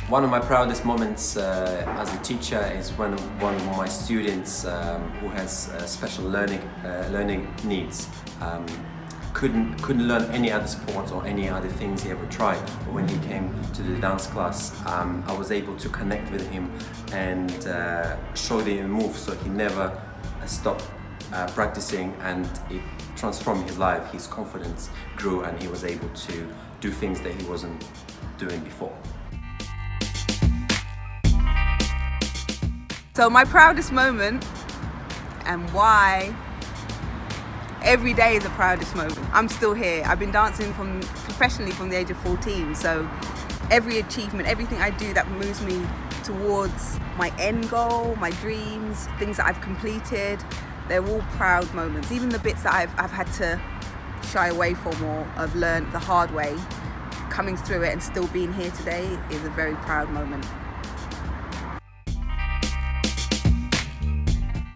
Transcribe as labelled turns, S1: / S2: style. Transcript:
S1: One of my proudest moments as a teacher is when one of my students who has special learning needs couldn't learn any other sports or any other things he ever tried. But when he came to the dance class, I was able to connect with him and show him a move, so he never stopped practicing, and it transformed his life. His confidence grew and he was able to do things that he wasn't doing before.
S2: So my proudest moment, and why every day is a proudest moment. I'm still here. I've been dancing professionally from the age of 14, so every achievement, everything I do that moves me towards my end goal, my dreams, things that I've completed, they're all proud moments. Even the bits that I've had to shy away from or have learned the hard way, coming through it and still being here today is a very proud moment.